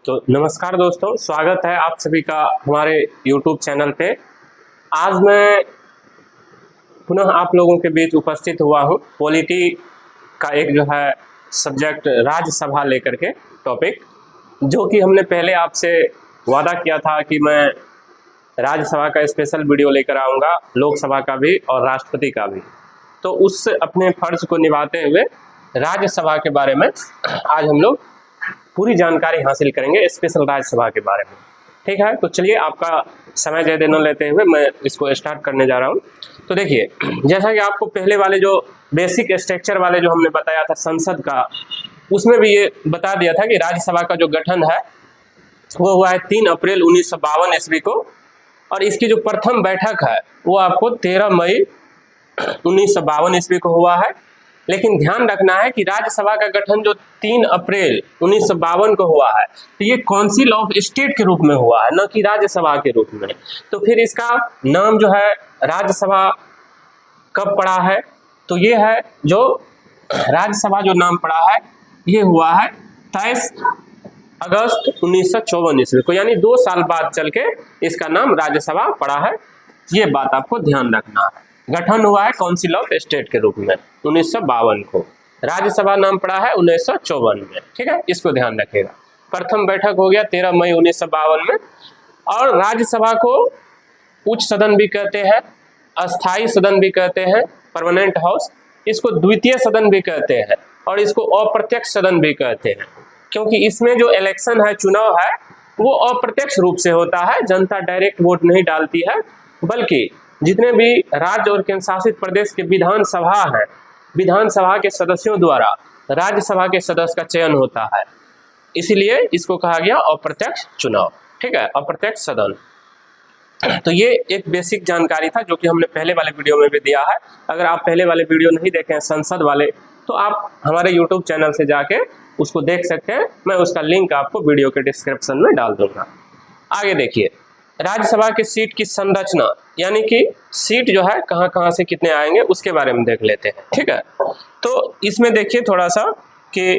तो नमस्कार दोस्तों, स्वागत है आप सभी का हमारे YouTube चैनल पे। आज मैं पुनः आप लोगों के बीच उपस्थित हुआ हूँ पॉलिटी का एक जो है सब्जेक्ट राज्यसभा लेकर के टॉपिक, जो कि हमने पहले आपसे वादा किया था कि मैं राज्यसभा का स्पेशल वीडियो लेकर आऊँगा, लोकसभा का भी और राष्ट्रपति का भी। तो उस अपने फर्ज को निभाते हुए राज्यसभा के बारे में आज हम लोग पूरी जानकारी हासिल करेंगे, स्पेशल राज्यसभा के बारे में। ठीक है, तो चलिए आपका समय ज़्यादा न लेते हुए मैं इसको स्टार्ट करने जा रहा हूँ। तो देखिए, जैसा कि आपको पहले वाले जो बेसिक स्ट्रक्चर वाले जो हमने बताया था संसद का, उसमें भी ये बता दिया था कि राज्यसभा का जो गठन है वो हुआ है 3 अप्रैल 1952 ईस्वी को, और इसकी जो प्रथम बैठक है वो आपको 13 मई 1952 ईस्वी को हुआ है। लेकिन ध्यान रखना है कि राज्यसभा का गठन जो 3 अप्रैल 1952 को हुआ है, तो ये काउंसिल ऑफ स्टेट के रूप में हुआ है, न कि राज्यसभा के रूप में। तो फिर इसका नाम जो है राज्यसभा कब पड़ा है, तो ये है जो राज्यसभा जो नाम पड़ा है ये हुआ है 23 अगस्त 1954 ईस्वी को, यानी 2 साल बाद चल के इसका नाम राज्यसभा पड़ा है। ये बात आपको ध्यान रखना है। गठन हुआ है काउंसिल ऑफ स्टेट के रूप में 1952 को, राज्यसभा नाम पड़ा है 1954 में। ठीक है, इसको ध्यान रखिएगा। प्रथम बैठक हो गया 13 मई 1952 में। और राज्यसभा को उच्च सदन भी कहते हैं, अस्थाई सदन भी कहते हैं, परमानेंट हाउस, इसको द्वितीय सदन भी कहते हैं, और इसको अप्रत्यक्ष सदन भी कहते हैं, क्योंकि इसमें जो इलेक्शन है, चुनाव है, वो अप्रत्यक्ष रूप से होता है। जनता डायरेक्ट वोट नहीं डालती है, बल्कि जितने भी राज्य और केंद्र शासित प्रदेश के विधानसभा हैं, विधानसभा के सदस्यों द्वारा राज्यसभा के सदस्य का चयन होता है। इसीलिए इसको कहा गया अप्रत्यक्ष चुनाव। ठीक है, अप्रत्यक्ष सदन। तो ये एक बेसिक जानकारी था जो कि हमने पहले वाले वीडियो में भी दिया है। अगर आप पहले वाले वीडियो नहीं देखे हैं संसद वाले, तो आप हमारे YouTube चैनल से जाके उसको देख सकते हैं। मैं उसका लिंक आपको वीडियो के डिस्क्रिप्शन में डाल दूंगा। आगे देखिए, राज्यसभा की सीट की संरचना, यानी कि सीट जो है कहाँ कहाँ से कितने आएंगे उसके बारे में देख लेते हैं। ठीक है, तो इसमें देखिए थोड़ा सा कि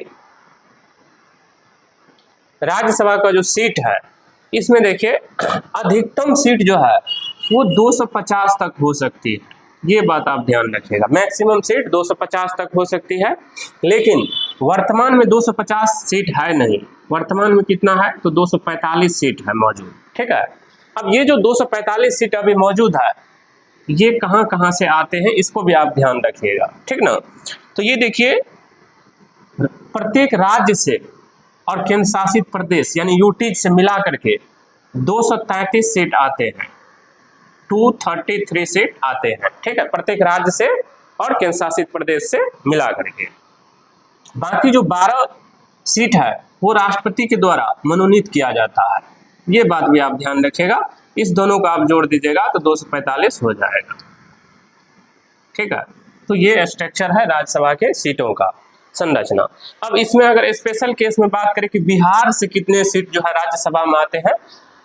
राज्यसभा का जो सीट है, इसमें देखिए अधिकतम सीट जो है वो 250 तक हो सकती है। ये बात आप ध्यान रखिएगा, मैक्सिमम सीट 250 तक हो सकती है। लेकिन वर्तमान में 250 सीट है नहीं, वर्तमान में कितना है, तो 245 सीट है मौजूद। ठीक है, अब ये जो 245 सीट अभी मौजूद है, ये कहाँ कहाँ से आते हैं इसको भी आप ध्यान रखिएगा। ठीक ना, तो ये देखिए प्रत्येक राज्य से और केंद्र शासित प्रदेश यानी यूटी से मिला करके 233 सीट आते हैं, 233 सीट आते हैं। ठीक है, प्रत्येक राज्य से और केंद्र शासित प्रदेश से मिला करके। बाकी जो 12 सीट है वो राष्ट्रपति के द्वारा मनोनीत किया जाता है। ये बात भी आप ध्यान रखिएगा, इस दोनों का आप जोड़ दीजिएगा तो 245 हो जाएगा। ठीक है, तो ये स्ट्रक्चर है राज्यसभा के सीटों का संरचना। अब इसमें अगर स्पेशल केस में बात करें कि बिहार से कितने सीट जो है राज्यसभा में आते हैं,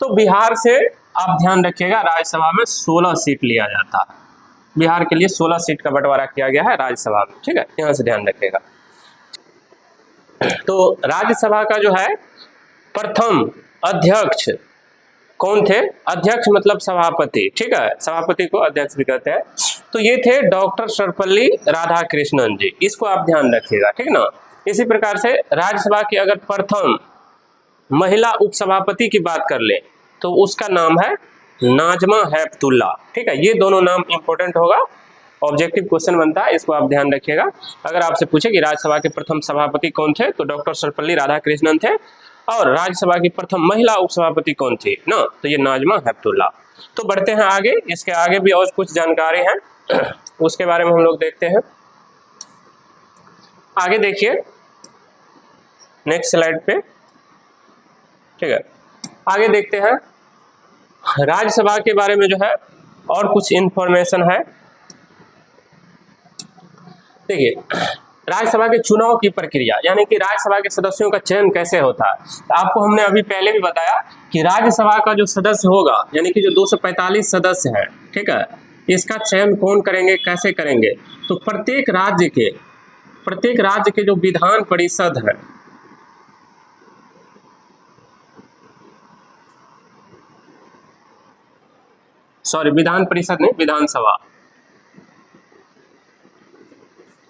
तो बिहार से आप ध्यान रखिएगा राज्यसभा में 16 सीट लिया जाता है। बिहार के लिए 16 सीट का बंटवारा किया गया है राज्यसभा में। ठीक है, यहाँ से ध्यान रखिएगा। तो राज्यसभा का जो है प्रथम अध्यक्ष कौन थे, अध्यक्ष मतलब सभापति। ठीक है, सभापति को अध्यक्ष भी कहते हैं। तो ये थे डॉक्टर सर्वपल्ली राधाकृष्णन जी, इसको आप ध्यान रखिएगा। ठीक ना, इसी प्रकार से राज्यसभा की अगर प्रथम महिला उपसभापति की बात कर ले तो उसका नाम है नाजमा हेपतुल्ला। ठीक है, ये दोनों नाम इंपॉर्टेंट होगा, ऑब्जेक्टिव क्वेश्चन बनता है, इसको आप ध्यान रखिएगा। अगर आपसे पूछे कि राज्यसभा के प्रथम सभापति कौन थे, तो डॉक्टर सर्वपल्ली राधाकृष्णन थे, और राज्यसभा की प्रथम महिला उपसभापति कौन थी ना, तो ये नाजमा हेपतुल्ला। तो बढ़ते हैं आगे, इसके आगे भी और कुछ जानकारी है उसके बारे में हम लोग देखते हैं। आगे देखिए नेक्स्ट स्लाइड पे। ठीक है, आगे देखते हैं राज्यसभा के बारे में जो है और कुछ इंफॉर्मेशन है। देखिए, राज्यसभा के चुनाव की प्रक्रिया, यानी कि राज्यसभा के सदस्यों का चयन कैसे होता है। तो आपको हमने अभी पहले भी बताया कि राज्यसभा का जो सदस्य होगा, यानी कि जो 245 सदस्य हैं, ठीक है, इसका चयन कौन करेंगे, कैसे करेंगे, तो प्रत्येक राज्य के जो विधान परिषद है, सॉरी विधान परिषद नहीं, विधानसभा,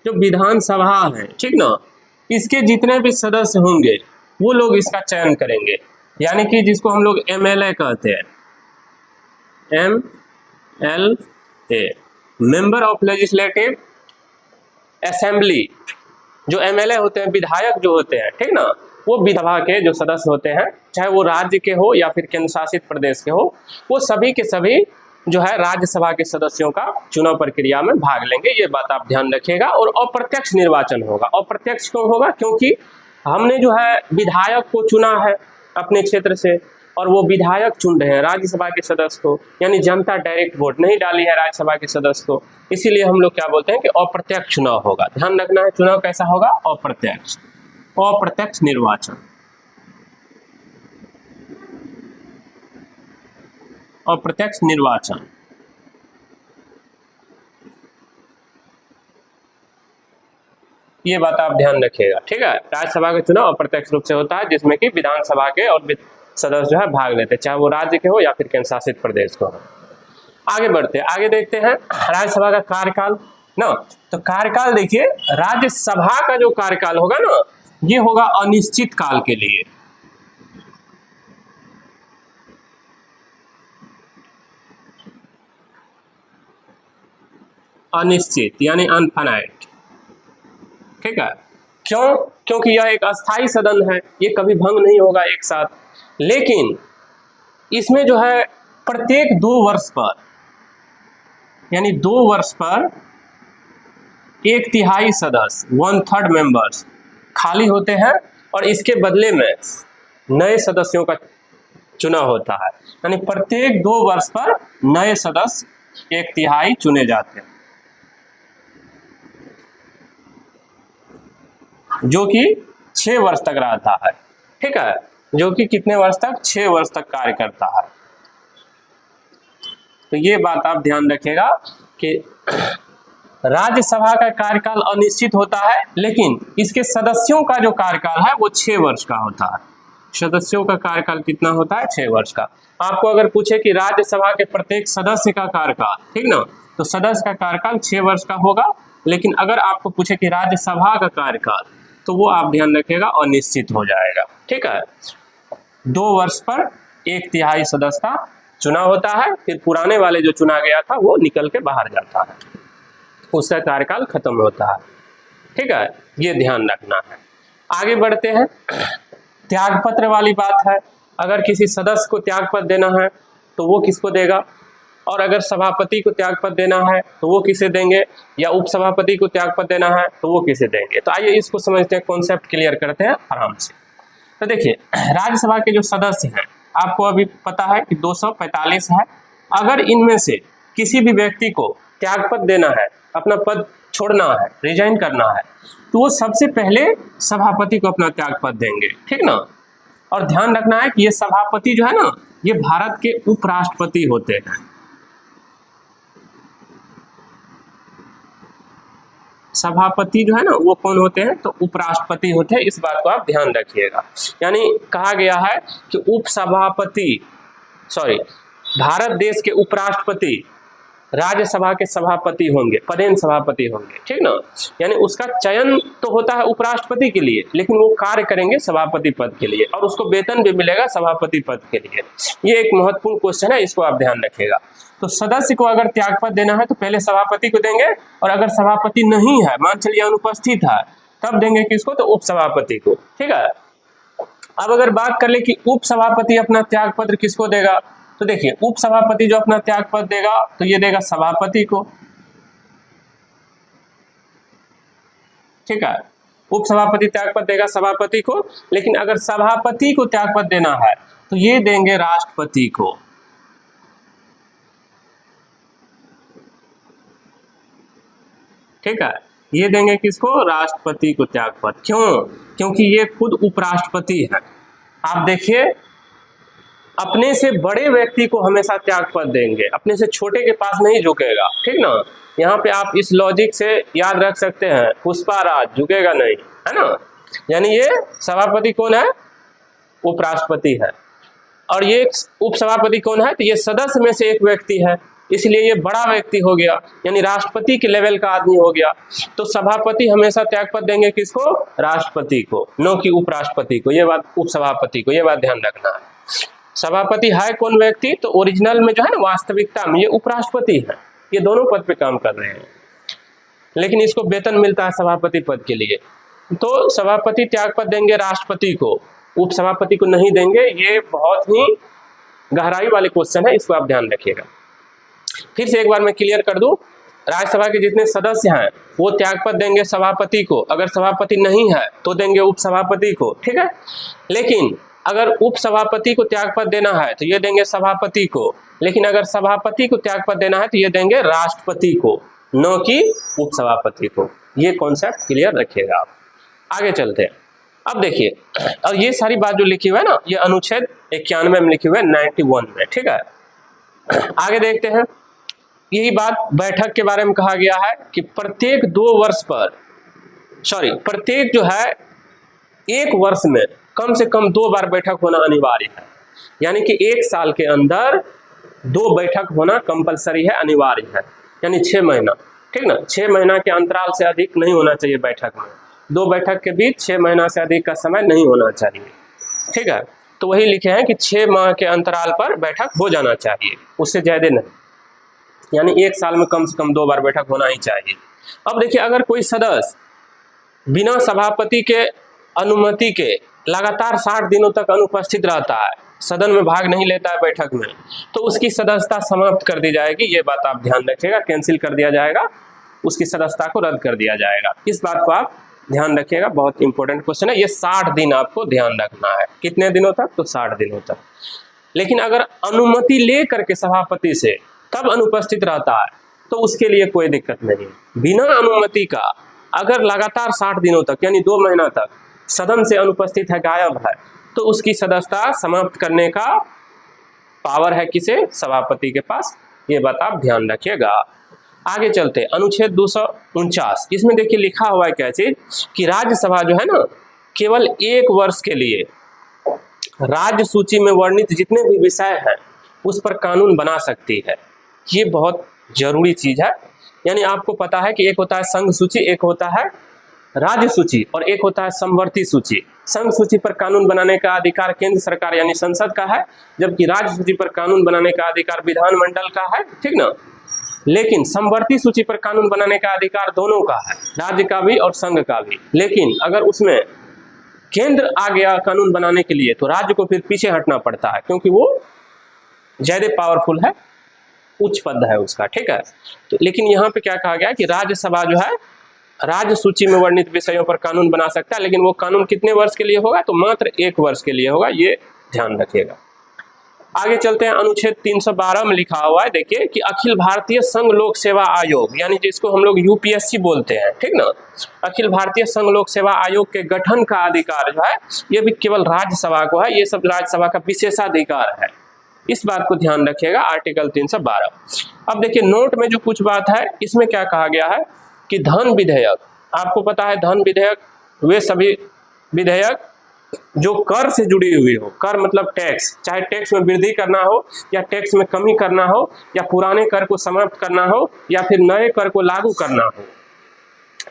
जो विधानसभा है, ठीक ना, इसके जितने भी सदस्य होंगे वो लोग इसका चयन करेंगे, यानी कि जिसको हम लोग MLA कहते हैं, MLA, member of legislative assembly. जो MLA होते हैं, विधायक जो होते हैं, ठीक ना, वो विधानसभा के जो सदस्य होते हैं, चाहे वो राज्य के हो या फिर केंद्र शासित प्रदेश के हो, वो सभी के सभी जो है राज्यसभा के सदस्यों का चुनाव प्रक्रिया में भाग लेंगे। ये बात आप ध्यान रखिएगा। और अप्रत्यक्ष निर्वाचन होगा। अप्रत्यक्ष क्यों होगा? क्योंकि हमने जो है विधायक को चुना है अपने क्षेत्र से, और वो विधायक चुन रहे हैं राज्यसभा के सदस्य को, यानी जनता डायरेक्ट वोट नहीं डाली है राज्यसभा के सदस्य को, इसीलिए हम लोग क्या बोलते हैं कि अप्रत्यक्ष चुनाव होगा। ध्यान रखना है, चुनाव कैसा होगा? अप्रत्यक्ष, अप्रत्यक्ष निर्वाचन, अप्रत्यक्ष निर्वाचन। ये बात आप ध्यान रखिएगा, ठीक है। राज्यसभा का चुनाव अप्रत्यक्ष रूप से होता है, जिसमें कि विधानसभा के और सदस्य जो है भाग लेते हैं, चाहे वो राज्य के हो या फिर केंद्र शासित प्रदेश को हो। आगे बढ़ते हैं, आगे देखते हैं राज्यसभा का कार्यकाल ना। तो कार्यकाल देखिए, राज्यसभा का जो कार्यकाल होगा ना, ये होगा अनिश्चित काल के लिए। अनिश्चित यानी अनफाइनाइट, ठीक है। क्यों? क्योंकि यह एक अस्थायी सदन है, ये कभी भंग नहीं होगा एक साथ। लेकिन इसमें जो है प्रत्येक 2 वर्ष पर, यानी 2 वर्ष पर 1/3 सदस्य, 1/3 मेंबर्स खाली होते हैं, और इसके बदले में नए सदस्यों का चुनाव होता है। यानी प्रत्येक 2 वर्ष पर नए सदस्य 1/3 चुने जाते हैं, जो कि 6 वर्ष तक रहता है, ठीक है। जो कि कितने वर्ष तक? 6 वर्ष तक कार्य करता है। तो ये बात आप ध्यान रखिएगा कि राज्यसभा का कार्यकाल अनिश्चित होता है, लेकिन इसके सदस्यों का जो कार्यकाल है वो 6 वर्ष का होता है। सदस्यों का कार्यकाल कितना होता है? 6 वर्ष का। आपको अगर पूछे कि राज्यसभा के प्रत्येक सदस्य का कार्यकाल, ठीक ना, तो सदस्य का कार्यकाल 6 वर्ष का होगा। लेकिन अगर आपको पूछे कि राज्यसभा का कार्यकाल, तो वो आप ध्यान रखिएगा अनिश्चित हो जाएगा, ठीक है। 2 वर्ष पर 1/3 सदस्य का चुनाव होता है, फिर पुराने वाले जो चुना गया था वो निकल के बाहर जाता है, उसका कार्यकाल खत्म होता है, ठीक है। ये ध्यान रखना है। आगे बढ़ते हैं, त्यागपत्र वाली बात है। अगर किसी सदस्य को त्यागपत्र देना है तो वो किसको देगा, और अगर सभापति को त्यागपत्र देना है तो वो किसे देंगे, या उपसभापति को त्यागपत्र देना है तो वो किसे देंगे। तो आइए इसको समझते हैं, कॉन्सेप्ट क्लियर करते हैं आराम से। तो देखिए, राज्यसभा के जो सदस्य हैं, आपको अभी पता है कि 245 है। अगर इनमें से किसी भी व्यक्ति को त्यागपत्र देना है, अपना पद छोड़ना है, रिजाइन करना है, तो वो सबसे पहले सभापति को अपना त्यागपत्र देंगे, ठीक ना। और ध्यान रखना है कि ये सभापति जो है ना, ये भारत के उपराष्ट्रपति होते हैं। सभापति जो है ना, वो कौन होते हैं? तो उपराष्ट्रपति होते हैं। इस बात को आप ध्यान रखिएगा। यानी कहा गया है कि भारत देश के उपराष्ट्रपति राज्यसभा के सभापति होंगे, पदेन सभापति होंगे, ठीक ना। यानी उसका चयन तो होता है उपराष्ट्रपति के लिए, लेकिन वो कार्य करेंगे सभापति पद के लिए, और उसको वेतन भी मिलेगा सभापति पद के लिए। ये एक महत्वपूर्ण क्वेश्चन है, इसको आप ध्यान रखिएगा। तो सदस्य को अगर त्यागपत्र देना है तो पहले सभापति को देंगे, और अगर सभापति नहीं है, मान चलिए अनुपस्थित है, तब देंगे किसको? तो उपसभापति को, ठीक है। अब अगर बात कर ले कि उपसभापति अपना त्यागपत्र किसको देगा, तो देखिए, उपसभापति जो अपना त्यागपत्र देगा तो ये देगा सभापति को, ठीक है। उपसभापति त्यागपत्र देगा सभापति को, लेकिन अगर सभापति को त्यागपत्र देना है तो ये देंगे राष्ट्रपति को, ठीक है। ये देंगे किसको? राष्ट्रपति को त्यागपत्र। क्यों? क्योंकि ये खुद उपराष्ट्रपति है। आप देखिए, अपने से बड़े व्यक्ति को हमेशा त्यागपत्र देंगे, अपने से छोटे के पास नहीं झुकेगा, ठीक ना। यहाँ पे आप इस लॉजिक से याद रख सकते हैं, पुष्पाराज झुकेगा नहीं, है ना। यानी ये सभापति कौन है? उपराष्ट्रपति है। और ये उपसभापति कौन है? तो ये सदस्य में से एक व्यक्ति है। इसलिए ये बड़ा व्यक्ति हो गया, यानी राष्ट्रपति के लेवल का आदमी हो गया। तो सभापति हमेशा त्यागपत्र देंगे किसको? राष्ट्रपति को, न कि उपराष्ट्रपति को, ये बात, उपसभापति को, ये बात ध्यान रखना है। सभापति है कौन व्यक्ति? तो ओरिजिनल में जो है ना, वास्तविकता में ये उपराष्ट्रपति है, ये दोनों पद पे काम कर रहे हैं, लेकिन इसको वेतन मिलता है सभापति पद के लिए। तो सभापति त्यागपत्र देंगे राष्ट्रपति को, उपसभापति को नहीं देंगे। ये बहुत ही गहराई वाले क्वेश्चन है, इसको आप ध्यान रखिएगा। फिर से एक बार मैं क्लियर कर दूं, राज्यसभा के जितने सदस्य हैं वो त्यागपत्र देंगे सभापति को, अगर सभापति नहीं है तो देंगे उपसभापति को, ठीक है। लेकिन अगर उपसभापति को त्यागपत्र देना है तो ये देंगे सभापति को, लेकिन अगर सभापति को त्यागपत्र देना है तो ये देंगे राष्ट्रपति को, न कि उपसभापति को। ये कॉन्सेप्ट क्लियर रखिएगा आप। आगे चलते हैं। अब देखिए, और ये सारी बात जो लिखी हुई है ना, ये अनुच्छेद 91 में लिखी हुई है, 91 में, ठीक है। आगे देखते हैं। यही बात बैठक के बारे में कहा गया है कि प्रत्येक 2 वर्ष पर, प्रत्येक जो है 1 वर्ष में कम से कम 2 बार बैठक होना अनिवार्य है। यानी कि 1 साल के अंदर 2 बैठक होना कंपलसरी है, अनिवार्य है, यानी 6 महीना, ठीक ना। 6 महीना के अंतराल से अधिक नहीं होना चाहिए बैठक में, 2 बैठक के बीच 6 महीना से अधिक का समय नहीं होना चाहिए, ठीक है। तो वही लिखे हैं कि 6 माह के अंतराल पर बैठक हो जाना चाहिए, उससे ज़्यादा नहीं, यानी 1 साल में कम से कम 2 बार बैठक होना ही चाहिए। अब देखिए, अगर कोई सदस्य बिना सभापति के अनुमति के लगातार 60 दिनों तक अनुपस्थित रहता है, सदन में भाग नहीं लेता है बैठक में, तो उसकी सदस्यता समाप्त कर दी जाएगी। ये बात आप ध्यान रखिएगा, कैंसिल कर दिया जाएगा, उसकी सदस्यता को रद्द कर दिया जाएगा। इस बात को आप ध्यान रखिएगा, बहुत इंपॉर्टेंट क्वेश्चन है ये। 60 दिन आपको ध्यान रखना है। कितने दिनों तक? तो 60 दिनों तक। लेकिन अगर अनुमति ले करके सभापति से तब अनुपस्थित रहता है तो उसके लिए कोई दिक्कत नहीं। बिना अनुमति का अगर लगातार 60 दिनों तक, यानी 2 महीना तक सदन से अनुपस्थित है, गायब है, तो उसकी सदस्यता समाप्त करने का पावर है किसे? सभापति के पास। ये बात आप ध्यान रखिएगा। आगे चलते, अनुच्छेद 249, इसमें देखिए लिखा हुआ है क्या चीज, कि राज्यसभा जो है ना, केवल 1 वर्ष के लिए राज्य सूची में वर्णित जितने भी विषय हैं उस पर कानून बना सकती है। ये बहुत जरूरी चीज है। यानी आपको पता है कि एक होता है संघ सूची, एक होता है राज्य सूची, और एक होता है समवर्ती सूची। संघ सूची पर कानून बनाने का अधिकार केंद्र सरकार यानी संसद का है, जबकि राज्य सूची पर कानून बनाने का अधिकार विधानमंडल का है, ठीक ना। लेकिन समवर्ती सूची पर कानून बनाने का अधिकार दोनों का है, राज्य का भी और संघ का भी। लेकिन अगर उसमें केंद्र आ गया कानून बनाने के लिए तो राज्य को फिर पीछे हटना पड़ता है, क्योंकि वो ज्यादा पावरफुल है, उच्च पद है उसका, ठीक है। तो लेकिन यहाँ पे क्या कहा गया कि राज्यसभा जो है राज्य सूची में वर्णित विषयों पर कानून बना सकता है, लेकिन वो कानून कितने वर्ष के लिए होगा? तो मात्र 1 वर्ष के लिए होगा, ये ध्यान रखिएगा। आगे चलते हैं। अनुच्छेद 312 में लिखा हुआ है, देखिए, कि अखिल भारतीय संघ लोक सेवा आयोग, यानी जिसको हम लोग यूपीएससी बोलते हैं, ठीक ना, अखिल भारतीय संघ लोक सेवा आयोग के गठन का अधिकार जो है ये भी केवल राज्यसभा को है। ये सब राज्यसभा का विशेषाधिकार है, इस बात को ध्यान रखिएगा। आर्टिकल 312। अब देखिए, नोट में जो कुछ बात है इसमें क्या कहा गया है कि धन विधेयक, आपको पता है धन विधेयक वे सभी विधेयक जो कर से जुड़ी हुई हो, कर मतलब टैक्स, चाहे टैक्स में वृद्धि करना हो या टैक्स में कमी करना हो या पुराने कर को समाप्त करना हो या फिर नए कर को लागू करना हो,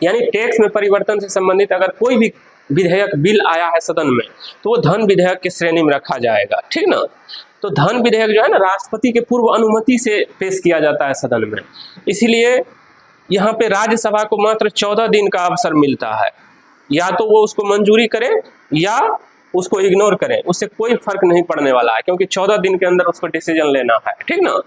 यानी टैक्स में परिवर्तन से संबंधित अगर कोई भी विधेयक बिल आया है सदन में तो वो धन विधेयक की श्रेणी में रखा जाएगा, ठीक ना। तो धन विधेयक जो है ना, राष्ट्रपति के पूर्व अनुमति से पेश किया जाता है सदन में, इसीलिए यहाँ पे राज्यसभा को मात्र 14 दिन का अवसर मिलता है, या तो वो उसको मंजूरी करें या उसको इग्नोर करें, उससे कोई फर्क नहीं पड़ने वाला है, क्योंकि 14 दिन के अंदर उसको डिसीजन लेना है, ठीक ना।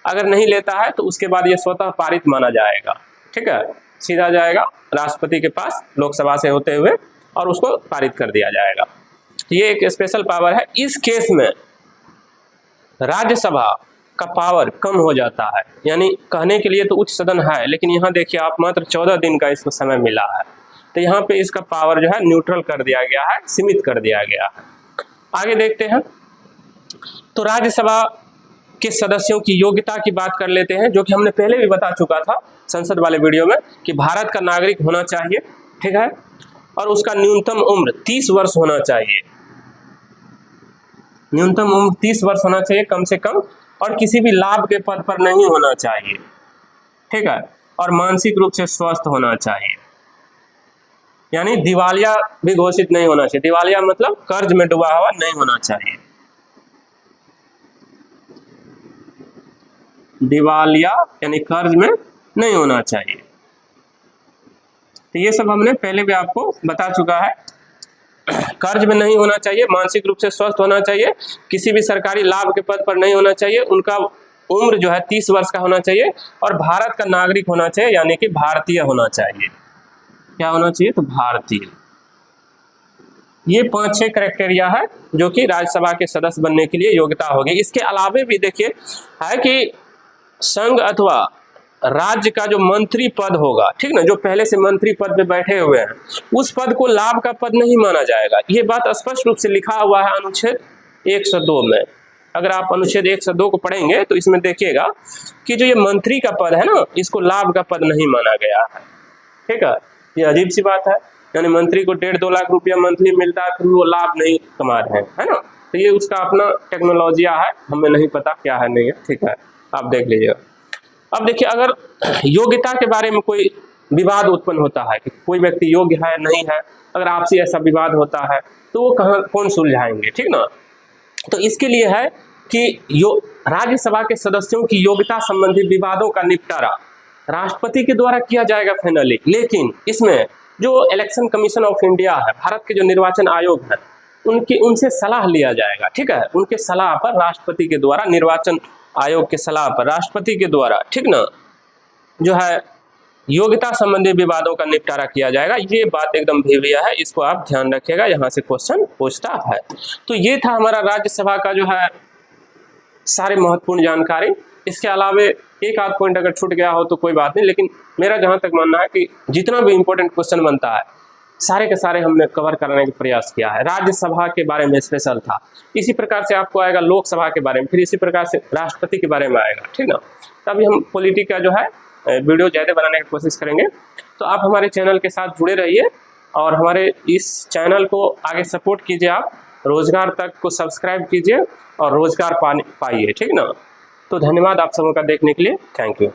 अगर नहीं लेता है तो उसके बाद ये स्वतः पारित माना जाएगा, ठीक है, सीधा जाएगा राष्ट्रपति के पास लोकसभा से होते हुए और उसको पारित कर दिया जाएगा। ये एक स्पेशल पावर है। इस केस में राज्यसभा का पावर कम हो जाता है, यानी कहने के लिए तो उच्च सदन है, लेकिन यहाँ देखिए आप मात्र 14 दिन का इसको समय मिला है, तो यहाँ पे इसका पावर जो है न्यूट्रल कर दिया गया है, सीमित कर दिया गया है। आगे देखते हैं। तो राज्यसभा के सदस्यों की योग्यता की बात कर लेते हैं, जो कि हमने पहले भी बता चुका था संसद वाले वीडियो में, कि भारत का नागरिक होना चाहिए, ठीक है, और उसका न्यूनतम उम्र 30 वर्ष होना चाहिए, न्यूनतम उम्र 30 वर्ष होना चाहिए कम से कम, और किसी भी लाभ के पद पर नहीं होना चाहिए, ठीक है, और मानसिक रूप से स्वस्थ होना चाहिए। यानी दिवालिया भी घोषित नहीं होना चाहिए। दिवालिया मतलब कर्ज में डूबा हुआ नहीं होना चाहिए। दिवालिया यानी कर्ज में नहीं होना चाहिए। तो ये सब हमने पहले भी आपको बता चुका है। कर्ज में नहीं होना चाहिए, मानसिक रूप से स्वस्थ होना चाहिए, किसी भी सरकारी लाभ के पद पर नहीं होना चाहिए, उनका उम्र जो है 30 वर्ष का होना चाहिए और भारत का नागरिक होना चाहिए, यानी कि भारतीय होना चाहिए। क्या होना चाहिए? तो भारतीय। ये 5-6 क्राइटेरिया है जो कि राज्यसभा के सदस्य बनने के लिए योग्यता होगी। इसके अलावे भी देखिए है कि संघ अथवा राज्य का जो मंत्री पद होगा, ठीक ना, जो पहले से मंत्री पद पे बैठे हुए हैं, उस पद को लाभ का पद नहीं माना जाएगा। ये बात स्पष्ट रूप से लिखा हुआ है अनुच्छेद 102 में। अगर आप अनुच्छेद 102 को पढ़ेंगे तो इसमें देखिएगा कि जो ये मंत्री का पद है ना, इसको लाभ का पद नहीं माना गया है, ठीक है। ये अजीब सी बात है, यानी मंत्री को 1.5-2 लाख रुपया मंथली मिलता है, फिर वो लाभ नहीं कमा रहे हैं, है ना। तो ये उसका अपना टेक्नोलॉजिया है, हमें नहीं पता क्या है नहीं है, ठीक है, आप देख लीजिएगा। अब देखिए, अगर योग्यता के बारे में कोई विवाद उत्पन्न होता है कि कोई व्यक्ति योग्य है नहीं है, अगर आपसी ऐसा विवाद होता है तो वो कौन सुलझाएंगे, ठीक ना। तो इसके लिए है कि राज्यसभा के सदस्यों की योग्यता संबंधी विवादों का निपटारा राष्ट्रपति के द्वारा किया जाएगा फाइनली, लेकिन इसमें जो इलेक्शन कमीशन ऑफ इंडिया है, भारत के जो निर्वाचन आयोग है, उनसे सलाह लिया जाएगा, ठीक है। उनके सलाह पर राष्ट्रपति के द्वारा, निर्वाचन आयोग के सलाह पर राष्ट्रपति के द्वारा, ठीक ना, जो है योग्यता संबंधी विवादों का निपटारा किया जाएगा। ये बात एकदम भेविया है, इसको आप ध्यान रखिएगा, यहाँ से क्वेश्चन पूछता है। तो ये था हमारा राज्यसभा का जो है सारे महत्वपूर्ण जानकारी। इसके अलावे एक आध पॉइंट अगर छूट गया हो तो कोई बात नहीं, लेकिन मेरा जहाँ तक मानना है कि जितना भी इंपॉर्टेंट क्वेश्चन बनता है सारे के सारे हमने कवर करने का प्रयास किया है। राज्यसभा के बारे में स्पेशल था, इसी प्रकार से आपको आएगा लोकसभा के बारे में, फिर इसी प्रकार से राष्ट्रपति के बारे में आएगा, ठीक ना। तभी हम पॉलिटी का जो है वीडियो ज़्यादा बनाने की कोशिश करेंगे। तो आप हमारे चैनल के साथ जुड़े रहिए और हमारे इस चैनल को आगे सपोर्ट कीजिए। आप रोजगार तक को सब्सक्राइब कीजिए और रोजगार पाइए, ठीक ना। तो धन्यवाद आप सबों का देखने के लिए, थैंक यू।